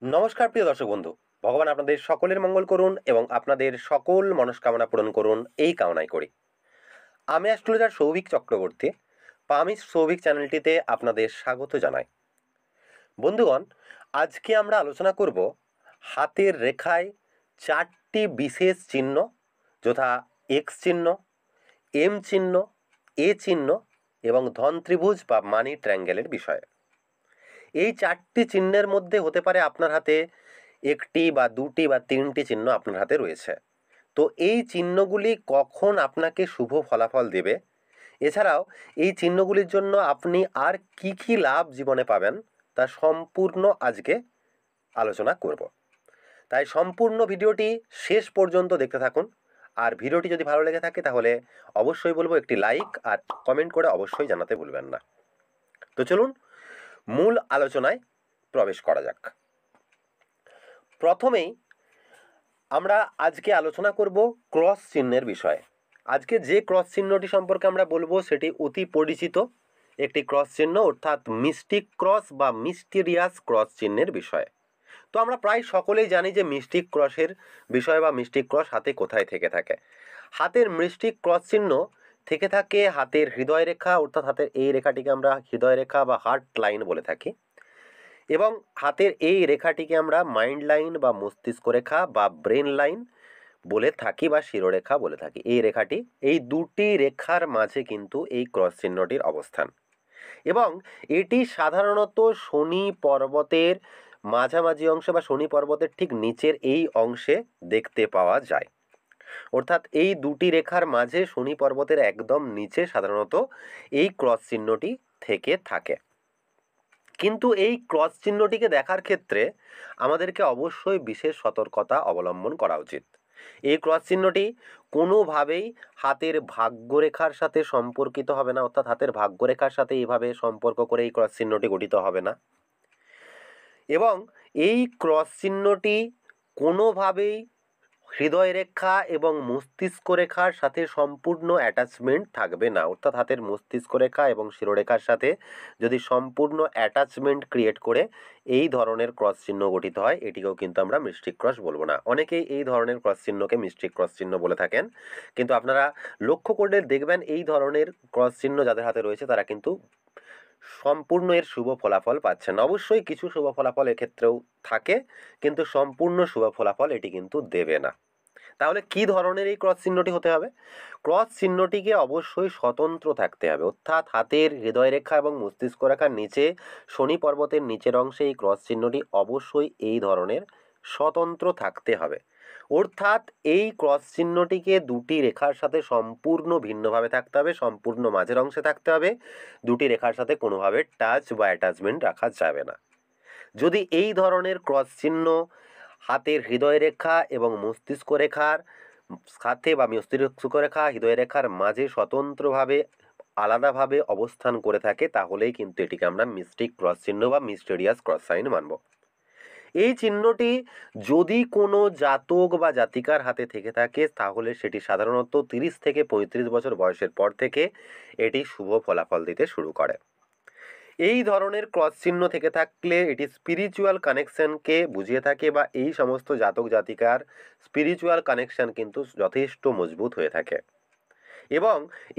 নমস্কার প্রিয় দর্শক বন্ধু। ভগবান আপনাদের সকলের মঙ্গল করুন এবং আপনাদের সকল মনস্কামনা পূরণ করুন এই কামনাই করি। আমি অ্যাস্ট্রোলজার সৌভিক চক্রবর্তী। পামিস সৌভিক চ্যানেলটিতে আপনাদের স্বাগত জানাই। বন্ধুগণ, আজকে আমরা আলোচনা করব হাতের রেখায় চারটি বিশেষ চিহ্ন, যথা এক্স চিহ্ন, এম চিহ্ন, এ চিহ্ন এবং ধন ত্রিভুজ বা মানি ট্রায়াঙ্গেলের বিষয়ে। এই চারটি চিহ্নের মধ্যে হতে পারে আপনার হাতে একটি বা দুটি বা তিনটি চিহ্ন আপনার হাতে রয়েছে। তো এই চিহ্নগুলি কখন আপনাকে শুভ ফলাফল দেবে, এছাড়াও এই চিহ্নগুলির জন্য আপনি আর কি কি লাভ জীবনে পাবেন, তা সম্পূর্ণ আজকে আলোচনা করব। তাই সম্পূর্ণ ভিডিওটি শেষ পর্যন্ত দেখতে থাকুন। আর ভিডিওটি যদি ভালো লেগে থাকে তাহলে অবশ্যই বলবো একটি লাইক আর কমেন্ট করে অবশ্যই জানাতে ভুলবেন না। তো চলুন মূল আলোচনায় প্রবেশ করা যাক। প্রথমেই আমরা আজকে আলোচনা করব ক্রস চিহ্নের বিষয়ে। আজকে যে ক্রস চিহ্নটি সম্পর্কে আমরা বলবো সেটি অতি পরিচিত একটি ক্রস চিহ্ন, অর্থাৎ মিস্টিক ক্রস বা মিস্টিরিয়াস ক্রস চিহ্নের বিষয়ে। তো আমরা প্রায় সকলেই জানি যে মিস্টিক ক্রসের বিষয় বা মিস্টিক ক্রস হাতে কোথায় থেকে থাকে। হাতের মিস্টিক ক্রস চিহ্ন থেকে থাকে হাতের হৃদয় রেখা, অর্থাৎ হাতের এই রেখাটিকে আমরা হৃদয় রেখা বা হার্ট লাইন বলে থাকি, এবং হাতের এই রেখাটিকে আমরা মাইন্ড লাইন বা মস্তিষ্ক রেখা বা ব্রেন লাইন বলে থাকি বা শিরোরেখা বলে থাকি। এই রেখাটি, এই দুটি রেখার মাঝে কিন্তু এই ক্রস চিহ্নটির অবস্থান, এবং এটি সাধারণত শনি পর্বতের মাঝামাঝি অংশে বা শনি পর্বতের ঠিক নিচের এই অংশে দেখতে পাওয়া যায়। অর্থাৎ এই দুটি রেখার মাঝে শনি পর্বতের একদম নিচে সাধারণত এই ক্রস চিহ্নটি থেকে থাকে। কিন্তু এই ক্রস চিহ্নটিকে দেখার ক্ষেত্রে আমাদেরকে অবশ্যই বিশেষ সতর্কতা অবলম্বন করা উচিত। এই ক্রস চিহ্নটি কোনোভাবেই হাতের ভাগ্যরেখার সাথে সম্পর্কিত হবে না, অর্থাৎ হাতের ভাগ্যরেখার সাথে এইভাবে সম্পর্ক করে এই ক্রস চিহ্নটি গঠিত হবে না, এবং এই ক্রস চিহ্নটি কোনোভাবেই হৃদয় রেখা এবং মস্তিষ্ক রেখার সাথে সম্পূর্ণ অ্যাটাচমেন্ট থাকবে না। অর্থাৎ হাতের মস্তিষ্ক রেখা এবং শিরোরেখার সাথে যদি সম্পূর্ণ অ্যাটাচমেন্ট ক্রিয়েট করে এই ধরনের ক্রস চিহ্ন গঠিত হয়, এটিকেও কিন্তু আমরা মিস্টিক ক্রস বলবো না। অনেকেই এই ধরনের ক্রস চিহ্নকে মিস্টিক ক্রস চিহ্ন বলে থাকেন, কিন্তু আপনারা লক্ষ্য করলে দেখবেন এই ধরনের ক্রস চিহ্ন যাদের হাতে রয়েছে তারা কিন্তু সম্পূর্ণ এর শুভ ফলাফল পাচ্ছেন। অবশ্যই কিছু শুভ ফলাফল এক্ষেত্রেও থাকে, কিন্তু সম্পূর্ণ শুভ ফলাফল এটি কিন্তু দেবে না। তাহলে কি ধরনের এই ক্রস চিহ্নটি হতে হবে? ক্রস চিহ্নটিকে অবশ্যই স্বতন্ত্র থাকতে হবে, অর্থাৎ হাতের হৃদয় রেখা এবং মস্তিষ্ক রেখার নিচে শনি পর্বতের নিচের অংশে এই ক্রস চিহ্নটি অবশ্যই এই ধরনের স্বতন্ত্র থাকতে হবে। অর্থাৎ এই ক্রস চিহ্নটিকে দুটি রেখার সাথে সম্পূর্ণ ভিন্নভাবে থাকতে হবে, সম্পূর্ণ মাঝের অংশে থাকতে হবে, দুটি রেখার সাথে কোনোভাবে টাচ বা অ্যাটাচমেন্ট রাখা যাবে না। যদি এই ধরনের ক্রস চিহ্ন হাতের হৃদয় রেখা এবং মস্তিষ্ক রেখার সাথে বা মস্তিষ্ক রেখা হৃদয় রেখার মাঝে স্বতন্ত্রভাবে আলাদাভাবে অবস্থান করে থাকে, তাহলেই কিন্তু এটিকে আমরা মিস্টিক ক্রস চিহ্ন বা মিস্টেরিয়াস ক্রস সাইন মানব। এই চিহ্নটি যদি কোনো জাতক বা জাতিকার হাতে থেকে থাকে তাহলে সেটি সাধারণত 30 থেকে 35 বছর বয়সের পর থেকে এটি শুভ ফলাফল দিতে শুরু করে। এই ধরনের ক্রস চিহ্ন থেকে থাকলে এটি স্পিরিচুয়াল কানেকশনকে বুঝিয়ে থাকে, বা এই সমস্ত জাতক জাতিকার স্পিরিচুয়াল কানেকশন কিন্তু যথেষ্ট মজবুত হয়ে থাকে, এবং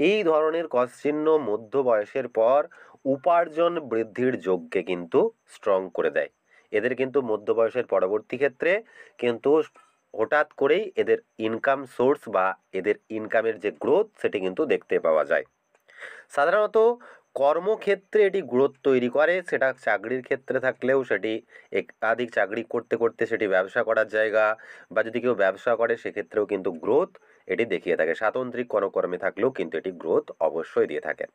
এই ধরনের ক্রস চিহ্ন মধ্য বয়সের পর উপার্জন বৃদ্ধির যোগকে কিন্তু স্ট্রং করে দেয়। এদের কিন্তু মধ্য বয়সের পরবর্তী ক্ষেত্রে কিন্তু হঠাৎ করেই এদের ইনকাম সোর্স বা এদের ইনকামের যে গ্রোথ সেটি কিন্তু দেখতে পাওয়া যায়। সাধারণত কর্মক্ষেত্রে এটি গ্রোথ তৈরি করে, সেটা চাকরির ক্ষেত্রে থাকলেও সেটি একাধিক চাকরি করতে করতে সেটি ব্যবসা করার জায়গা, বা যদি কেউ ব্যবসা করে সেক্ষেত্রেও কিন্তু গ্রোথ এটি দেখিয়ে থাকে। স্বাতন্ত্রিক কোনো কর্মে থাকলেও কিন্তু এটি গ্রোথ অবশ্যই দিয়ে থাকে।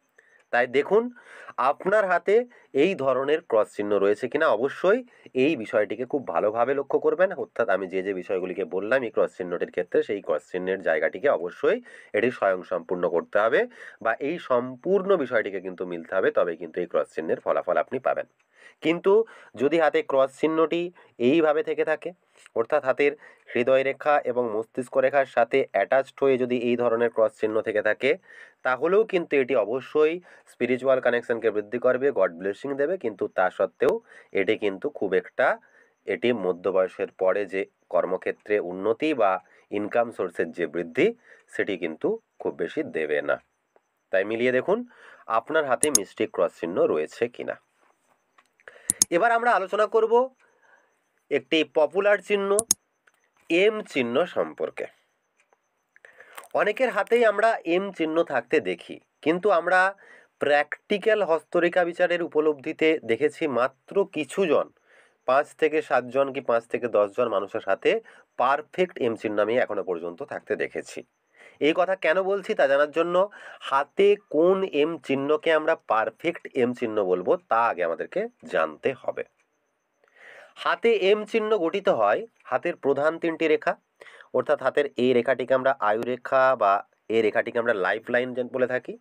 তাই দেখুন আপনার হাতে এই ধরনের ক্রস চিহ্ন রয়েছে কিনা, অবশ্যই এই বিষয়টিকে খুব ভালোভাবে লক্ষ্য করবেন। অর্থাৎ আমি যে যে বিষয়গুলিকে বললাম এই ক্রস চিহ্নটির ক্ষেত্রে, সেই ক্রস চিহ্নের জায়গাটিকে অবশ্যই এটি স্বয়ংসম্পূর্ণ করতে হবে, বা এই সম্পূর্ণ বিষয়টিকে কিন্তু মিলতে হবে, তবে কিন্তু এই ক্রস চিহ্নের ফলাফল আপনি পাবেন। কিন্তু যদি হাতে ক্রস চিহ্নটি এইভাবে থেকে থাকে, অর্থাৎ হাতের হৃদয় রেখা এবং মস্তিষ্ক রেখার সাথে অ্যাটাচড হয়ে যদি এই ধরনের ক্রস চিহ্ন থেকে থাকে, তাহলেও কিন্তু এটি অবশ্যই স্পিরিচুয়াল কানেকশনকে বৃদ্ধি করবে, গড ব্লেসিং দেবে, কিন্তু তা সত্ত্বেও এটি কিন্তু খুব একটা এটি মধ্য বয়সের পরে যে কর্মক্ষেত্রে উন্নতি বা ইনকাম সোর্সের যে বৃদ্ধি সেটি কিন্তু খুব বেশি দেবে না। তাই মিলিয়ে দেখুন আপনার হাতে মিস্টিক ক্রস চিহ্ন রয়েছে কিনা। এবার আমরা আলোচনা করব একটি পপুলার চিহ্ন এম চিহ্ন সম্পর্কে। অনেকের হাতেই আমরা এম চিহ্ন থাকতে দেখি, কিন্তু আমরা প্র্যাকটিক্যাল হস্তরেখা বিচারের উপলব্ধিতে দেখেছি মাত্র কিছুজন, 5 থেকে 7 জন কি 5 থেকে 10 জন মানুষের হাতে পারফেক্ট এম চিহ্ন আমি এখনো পর্যন্ত থাকতে দেখেছি। এই কথা কেন বলছি তা জানার জন্য হাতে কোন এম চিহ্নকে আমরা পারফেক্ট এম চিহ্ন বলবো তা আগে আমাদেরকে জানতে হবে। হাতে এম চিহ্ন গঠিত হয় হাতের প্রধান 3টি রেখা, অর্থাৎ হাতের এই রেখাটিকে আমরা আয়ু রেখা বা এই রেখাটিকে আমরা লাইফ লাইন বলে থাকি।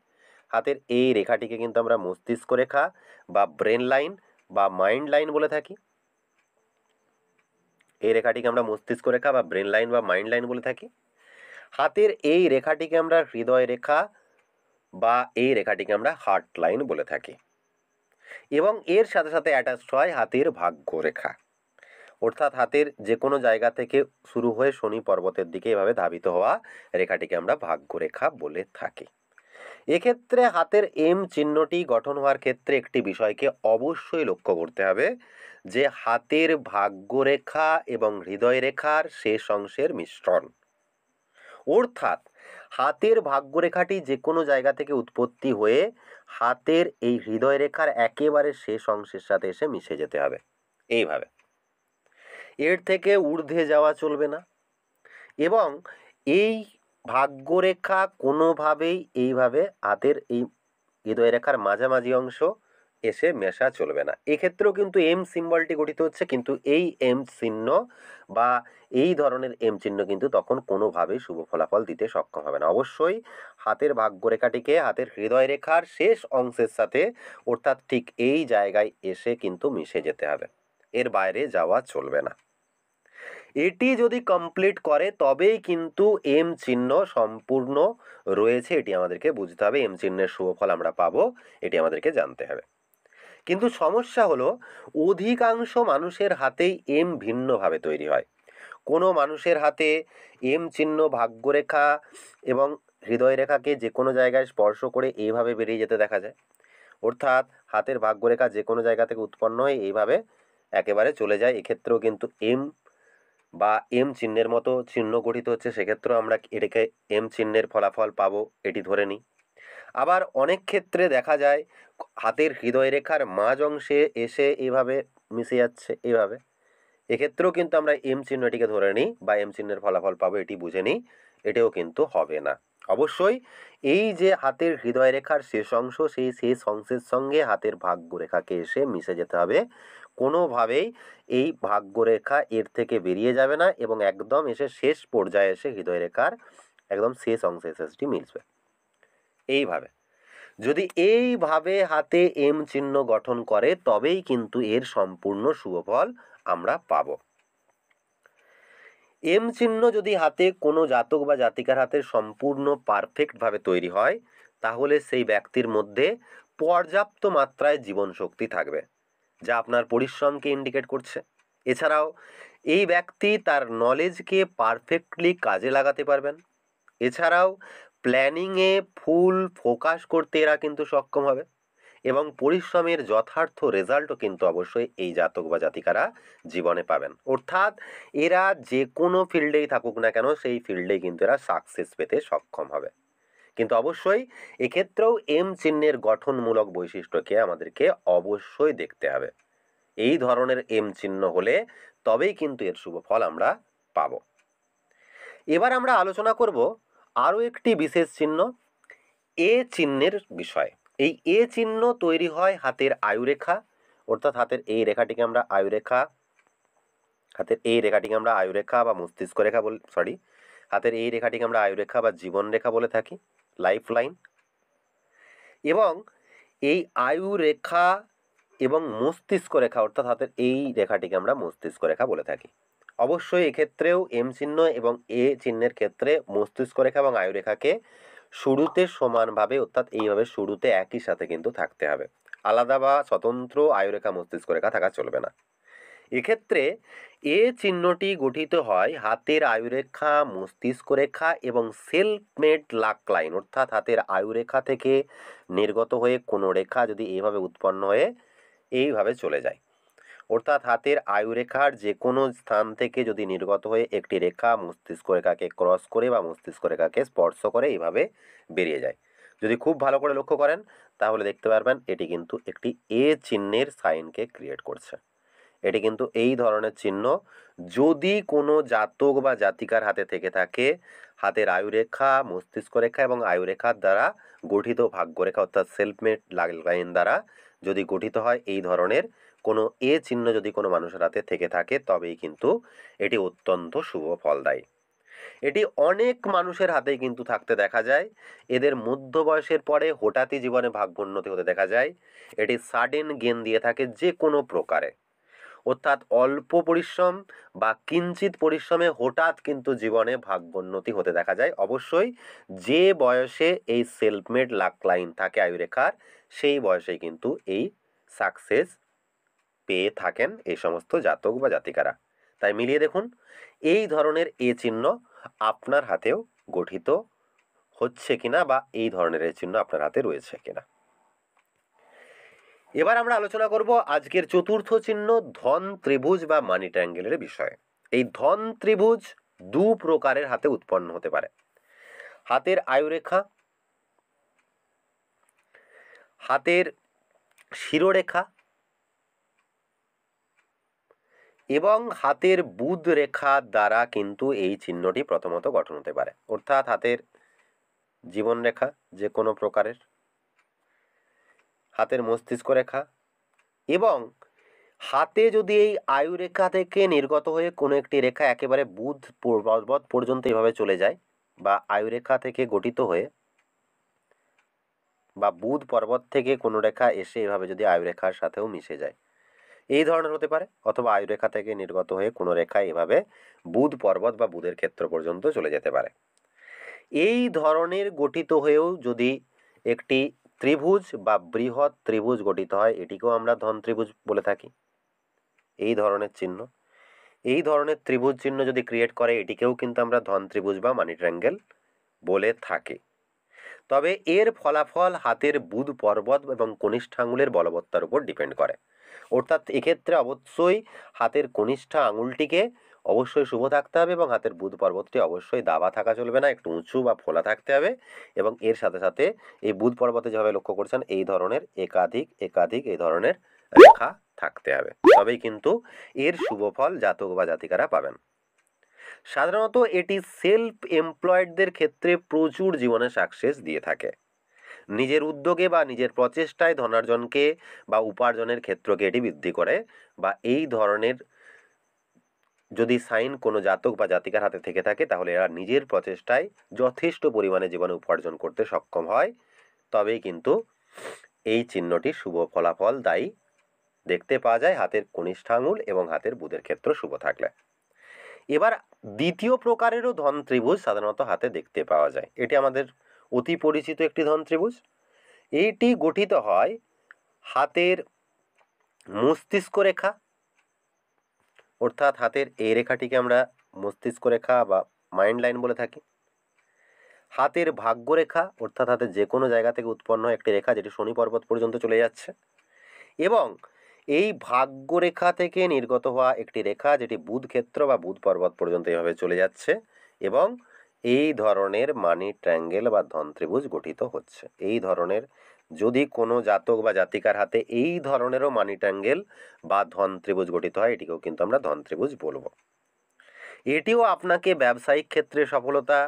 হাতের এই রেখাটিকে কিন্তু আমরা মস্তিষ্ক রেখা বা ব্রেন লাইন বা মাইন্ড লাইন বলে থাকি। এই রেখাটিকে আমরা মস্তিষ্ক রেখা বা ব্রেন লাইন বা মাইন্ড লাইন বলে থাকি। হাতের এই রেখাটিকে আমরা হৃদয় রেখা বা এই রেখাটিকে আমরা হার্ট লাইন বলে থাকি। এবং এর সাথে সাথে অ্যাটাচড হয় হাতের ভাগ্য রেখা, অর্থাৎ হাতের যে কোনো জায়গা থেকে শুরু হয়ে শনি পর্বতের দিকে এভাবে ধাবিত হওয়া রেখাটিকে আমরা ভাগ্যরেখা বলে থাকি। এক্ষেত্রে হাতের এম চিহ্নটি গঠন হওয়ার ক্ষেত্রে একটি বিষয়কে অবশ্যই লক্ষ্য করতে হবে, যে হাতের ভাগ্যরেখা এবং হৃদয় রেখার শেষ অংশের মিশ্রণ। অর্থাৎ হাতের ভাগ্যরেখাটি যে কোনো জায়গা থেকে উৎপত্তি হয়ে হাতের এই হৃদয় রেখার একেবারে শেষ অংশের সাথে এসে মিশে যেতে হবে। এইভাবে এর থেকে ঊর্ধ্বে যাওয়া চলবে না, এবং এই ভাগ্যরেখা কোনোভাবেই এইভাবে হাতের এই হৃদয় রেখার মাঝামাঝি অংশ এসে মেশা চলবে না। এক্ষেত্রেও কিন্তু এম সিম্বলটি গঠিত হচ্ছে, কিন্তু এই এম চিহ্ন বা এই ধরনের এম চিহ্ন কিন্তু তখন কোনোভাবেই শুভ ফলাফল দিতে সক্ষম হবে না। অবশ্যই হাতের ভাগ্যরেখাটিকে হাতের হৃদয় রেখার শেষ অংশের সাথে, অর্থাৎ ঠিক এই জায়গায় এসে কিন্তু মিশে যেতে হবে, এর বাইরে যাওয়া চলবে না। এটি যদি কমপ্লিট করে তবেই কিন্তু এম চিহ্ন সম্পূর্ণ রয়েছে, এটি আমাদেরকে বুঝতে হবে। এম চিহ্নের শুভফল আমরা পাবো, এটি আমাদেরকে জানতে হবে। কিন্তু সমস্যা হলো অধিকাংশ মানুষের হাতেই এম ভিন্নভাবে তৈরি হয়। কোনো মানুষের হাতে এম চিহ্ন ভাগ্যরেখা এবং হৃদয় রেখাকে যে কোনো জায়গায় স্পর্শ করে এইভাবে বেরিয়ে যেতে দেখা যায়। অর্থাৎ হাতের ভাগ্যরেখা যে কোনো জায়গা থেকে উৎপন্ন হয়ে এইভাবে একেবারে চলে যায়। এক্ষেত্রেও কিন্তু এম বা এম চিহ্নের মতো চিহ্ন গঠিত হচ্ছে, সেক্ষেত্রেও আমরা এটাকে এম চিহ্নের ফলাফল পাবো এটি ধরে নিই। আবার অনেক ক্ষেত্রে দেখা যায় হাতের হৃদয় রেখার মাঝ অংশে এসে এভাবে মিশে যাচ্ছে এভাবে, এক্ষেত্রেও কিন্তু আমরা এম চিহ্নটিকে ধরে নিই বা এম চিহ্নের ফলাফল পাবো এটি বুঝে নিই, এটাও কিন্তু হবে না। অবশ্যই এই যে হাতের হৃদয় রেখার শেষ অংশ, সেই শেষ অংশের সঙ্গে হাতের ভাগ্যরেখাকে এসে মিশে যেতে হবে। কোনোভাবেই এই ভাগ্যরেখা এর থেকে বেরিয়ে যাবে না এবং একদম এসে শেষ পর্যায়ে এসে হৃদয় রেখার একদম শেষ অংশে এসে সেটি মিলবে। এইভাবে যদি এইভাবে হাতে এম চিহ্ন গঠন করে তবেই কিন্তু এর সম্পূর্ণ শুভফল আমরা পাব। এম চিহ্ন যদি হাতে কোনো জাতক বা জাতিকার হাতে সম্পূর্ণ পারফেক্টভাবে তৈরি হয়, তাহলে সেই ব্যক্তির মধ্যে পর্যাপ্ত মাত্রায় জীবন শক্তি থাকবে, যা আপনার পরিশ্রমকে ইন্ডিকেট করছে। এছাড়াও এই ব্যক্তি তার নলেজকে পারফেক্টলি কাজে লাগাতে পারবেন। এছাড়াও প্ল্যানিংয়ে ফুল ফোকাস করতে এরা কিন্তু সক্ষম হবে এবং পরিশ্রমের যথার্থ রেজাল্টও কিন্তু অবশ্যই এই জাতক বা জাতিকারা জীবনে পাবেন। অর্থাৎ এরা যে কোনো ফিল্ডেই থাকুক না কেন সেই ফিল্ডেই কিন্তু এরা সাকসেস পেতে সক্ষম হবে। কিন্তু অবশ্যই এক্ষেত্রেও এম চিহ্নের গঠনমূলক বৈশিষ্ট্যকে আমাদেরকে অবশ্যই দেখতে হবে। এই ধরনের এম চিহ্ন হলে তবেই কিন্তু এর শুভ ফল আমরা পাব। এবার আমরা আলোচনা করব আরও একটি বিশেষ চিহ্ন, এ চিহ্নের বিষয়। এই এ চিহ্ন তৈরি হয় হাতের আয়ুরেখা, অর্থাৎ হাতের এই রেখাটিকে আমরা আয়ুরেখা, হাতের এই রেখাটিকে আমরা আয়ুরেখা বা মস্তিষ্ক রেখা হাতের এই রেখাটিকে আমরা আয়ুরেখা বা জীবন রেখা বলে থাকি, লাইফ লাইন। এবং এই আয়ুরেখা এবং মস্তিষ্ক রেখা, অর্থাৎ হাতের এই রেখাটিকে আমরা মস্তিষ্ক রেখা বলে থাকি। অবশ্যই এক্ষেত্রেও এম চিহ্ন এবং এ চিহ্নের ক্ষেত্রে মস্তিষ্ক রেখা এবং আয়ুরেখাকে শুরুতে সমানভাবে, অর্থাৎ এইভাবে শুরুতে একই সাথে কিন্তু থাকতে হবে, আলাদা বা স্বতন্ত্র আয়ুরেখা মস্তিষ্ক রেখা থাকা চলবে না। এক্ষেত্রে এ চিহ্নটি গঠিত হয় হাতের আয়ুরেখা, মস্তিষ্ক রেখা এবং সেলফ মেড লাক লাইন, অর্থাৎ হাতের আয়ুরেখা থেকে নির্গত হয়ে কোনো রেখা যদি এইভাবে উৎপন্ন হয়ে এইভাবে চলে যায়, অর্থাৎ হাতের আয়ুরেখার যে কোনো স্থান থেকে যদি নির্গত হয়ে একটি রেখা মস্তিষ্ক রেখাকে ক্রস করে বা মস্তিষ্ক রেখাকে স্পর্শ করে এইভাবে বেরিয়ে যায়। যদি খুব ভালো করে লক্ষ্য করেন তাহলে দেখতে পারবেন এটি কিন্তু একটি এ চিহ্নের সাইনকে ক্রিয়েট করছে। এটি কিন্তু এই ধরনের চিহ্ন যদি কোনো জাতক বা জাতিকার হাতে থেকে থাকে, হাতের আয়ুরেখা, মস্তিষ্ক রেখা এবং আয়ুরেখার দ্বারা গঠিত ভাগ্যরেখা অর্থাৎ সেলফমেড লাইন দ্বারা যদি গঠিত হয় এই ধরনের কোনো এ চিহ্ন যদি কোনো মানুষের হাতে থেকে থাকে তবেই কিন্তু এটি অত্যন্ত শুভ ফল দেয়। এটি অনেক মানুষের হাতেই কিন্তু থাকতে দেখা যায়। এদের মধ্য বয়সের পরে হঠাৎই জীবনে ভাগ্যোন্নতি হতে দেখা যায়। এটি সাডেন গেন দিয়ে থাকে যে কোনো প্রকারে, অর্থাৎ অল্প পরিশ্রম বা কিঞ্চিত পরিশ্রমে হঠাৎ কিন্তু জীবনে ভাগ্যোন্নতি হতে দেখা যায়। অবশ্যই যে বয়সে এই সেলফমেড লাক লাইন থাকে আয়ুরেখার সেই বয়সে কিন্তু এই সাকসেস পেয়ে থাকেন এই সমস্ত জাতক বা জাতিকারা। তাই মিলিয়ে দেখুন এই ধরনের এ চিহ্ন আপনার হাতেও গঠিত হচ্ছে কিনা বা এই ধরনের এ চিহ্ন আপনার হাতে রয়েছে কিনা। এবার আমরা আলোচনা করব আজকের চতুর্থ চিহ্ন ধন ত্রিভুজ বা মানি ট্রায়াঙ্গেলের বিষয়ে। এই ধন ত্রিভুজ দু প্রকারের হাতে উৎপন্ন হতে পারে। হাতের আয়ুরেখা, হাতের শিরোরেখা এবং হাতের বুধ রেখা দ্বারা কিন্তু এই চিহ্নটি প্রথমত গঠন হতে পারে, অর্থাৎ হাতের জীবন রেখা যে কোনো প্রকারের, হাতের মস্তিষ্ক রেখা এবং হাতে যদি এই আয়ুরেখা থেকে নির্গত হয়ে কোনো একটি রেখা একেবারে বুধ পর্বত পর্যন্ত এভাবে চলে যায় বা আয়ুরেখা থেকে গঠিত হয়ে বা বুধ পর্বত থেকে কোনো রেখা এসে এভাবে যদি আয়ুরেখার সাথেও মিশে যায় এই ধরনের হতে পারে, অথবা আয়ুরেখা থেকে নির্গত হয়ে কোনো রেখা এভাবে বুধ পর্বত বা বুধের ক্ষেত্র পর্যন্ত চলে যেতে পারে। এই ধরনের গঠিত হয়েও যদি একটি ত্রিভুজ বা বৃহৎ ত্রিভুজ গঠিত হয় এটিকেও আমরা ধন ত্রিভুজ বলে থাকি। এই ধরনের চিহ্ন, এই ধরনের ত্রিভুজ চিহ্ন যদি ক্রিয়েট করে এটিকেও কিন্তু আমরা ধন ত্রিভুজ বা মানি ট্রায়াঙ্গেল বলে থাকি। তবে এর ফলাফল হাতের বুধ পর্বত এবং কনিষ্ঠ আঙুলের বলবত্তার উপর ডিপেন্ড করে, অর্থাৎ এক্ষেত্রে অবশ্যই হাতের কনিষ্ঠ আঙুলটিকে অবশ্যই শুভ থাকতে হবে এবং হাতের বুধ পর্বতটি অবশ্যই দাবা থাকা চলবে না, একটু উঁচু বা ফোলা থাকতে হবে এবং এর সাথে সাথে এই বুধ পর্বতে যেভাবে লক্ষ্য করছেন এই ধরনের একাধিক একাধিক এই ধরনের রেখা থাকতে হবে, তবেই কিন্তু এর শুভ ফল জাতক বা জাতিকারা পাবেন। সাধারণত এটি সেলফ এমপ্লয়েডদের ক্ষেত্রে প্রচুর জীবনে সাকসেস দিয়ে থাকে। নিজের উদ্যোগে বা নিজের প্রচেষ্টায় ধনার্জনকে বা উপার্জনের ক্ষেত্রকে এটি বৃদ্ধি করে বা এই ধরনের যদি সাইন কোনো জাতক বা জাতিকার হাতে থেকে থাকে তাহলে এরা নিজের প্রচেষ্টায় যথেষ্ট পরিমাণে জীবনে উপার্জন করতে সক্ষম হয়, তবেই কিন্তু এই চিহ্নটি শুভ ফলাফল দায়ী দেখতে পাওয়া যায় হাতের কনিষ্ঠ আঙুল এবং হাতের বুধের ক্ষেত্র শুভ থাকলে। এবার দ্বিতীয় প্রকারেরও ধন ত্রিভুজ সাধারণত হাতে দেখতে পাওয়া যায়। এটি আমাদের অতি পরিচিত একটি ধন ত্রিভুজ। এইটি গঠিত হয় হাতের মস্তিষ্ক রেখা, অর্থাৎ হাতের এই রেখাটিকে আমরা মস্তিষ্ক রেখা বা মাইন্ড লাইন বলে থাকি। হাতের ভাগ্য রেখা, অর্থাৎ হাতের যে কোনো জায়গা থেকে উৎপন্ন একটি রেখা যেটি শনি পর্বত পর্যন্ত চলে যাচ্ছে, এবং এই ভাগ্য রেখা থেকে নির্গত হওয়া একটি রেখা যেটি বুধ ক্ষেত্র বা বুধ পর্বত পর্যন্ত এভাবে চলে যাচ্ছে এবং এই ধরনের মানি ট্রায়াঙ্গেল বা ধন ত্রিভুজ গঠিত হচ্ছে। এই ধরনের যদি কোনো জাতক বা জাতিকার হাতে এই ধরনেরও মানি ট্রায়াঙ্গেল বা ধন ত্রিভুজ গঠিত হয় এটিকেও কিন্তু আমরা ধন ত্রিভুজ বলবো। এটিও আপনাকে ব্যবসায়িক ক্ষেত্রে সফলতা,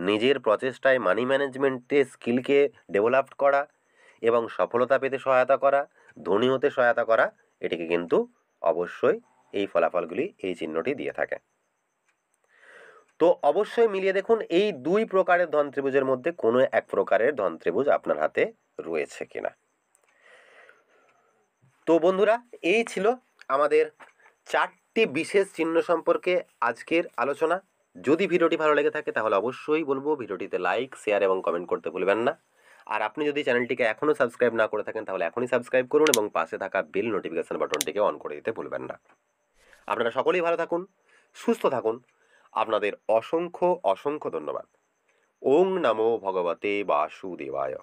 নিজের প্রচেষ্টায় মানি ম্যানেজমেন্টে স্কিলকে ডেভেলপ করা এবং সফলতা পেতে সহায়তা করা, ধনী হতে সহায়তা করা, এটিকে কিন্তু অবশ্যই এই ফলাফলগুলি এই চিহ্নটি দিয়ে থাকে। তো অবশ্যই মিলিয়ে দেখুন এই দুই প্রকারের ধন ত্রিভুজের মধ্যে কোনো এক প্রকারের ধন ত্রিভুজ আপনার হাতে রয়েছে কিনা। তো বন্ধুরা এই ছিল আমাদের চারটি বিশেষ চিহ্ন সম্পর্কে আজকের আলোচনা। যদি ভিডিওটি ভালো লেগে থাকে তাহলে অবশ্যই বলবো ভিডিওটিতে লাইক, শেয়ার এবং কমেন্ট করতে ভুলবেন না। আর আপনি যদি চ্যানেলটিকে এখনও সাবস্ক্রাইব না করে থাকেন তাহলে এখনই সাবস্ক্রাইব করুন এবং পাশে থাকা বেল নোটিফিকেশন বাটনটিকে অন করে দিতে ভুলবেন না। আপনারা সকলেই ভালো থাকুন, সুস্থ থাকুন। আপনাদের অসংখ্য অসংখ্য ধন্যবাদ। ওং নমো ভগবতে বাসুদেবায়।